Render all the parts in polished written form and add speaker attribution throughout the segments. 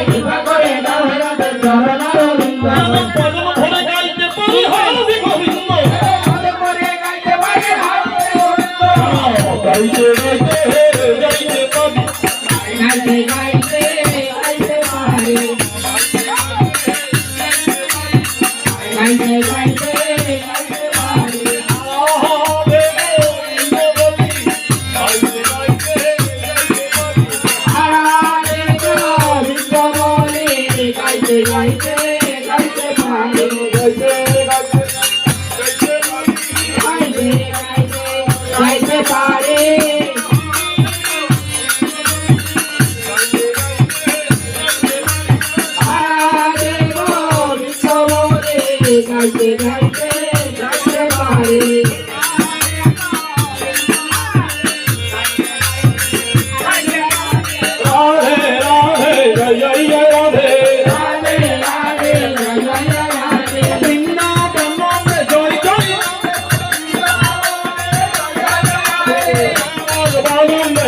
Speaker 1: কৃপা করে দাও হে রাধে চরণারবিন্দ পদম ভরে গাইতে পারি হরি গোবিন্দ পদম ভরে গাইতে পারি হরি গোবিন্দ গাইতে গাইতে গাইতে পারি গাইতে গাইতে গাইতে পারি গাইতে গাইতে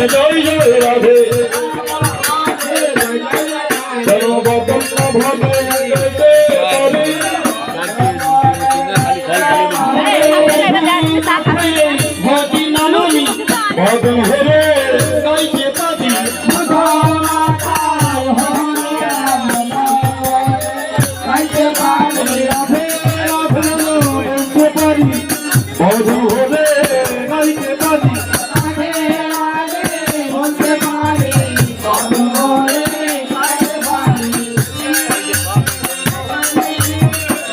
Speaker 1: জয় জয় রাধে ভজন হেরে গাইতে পারি গাইতে পারি ভজন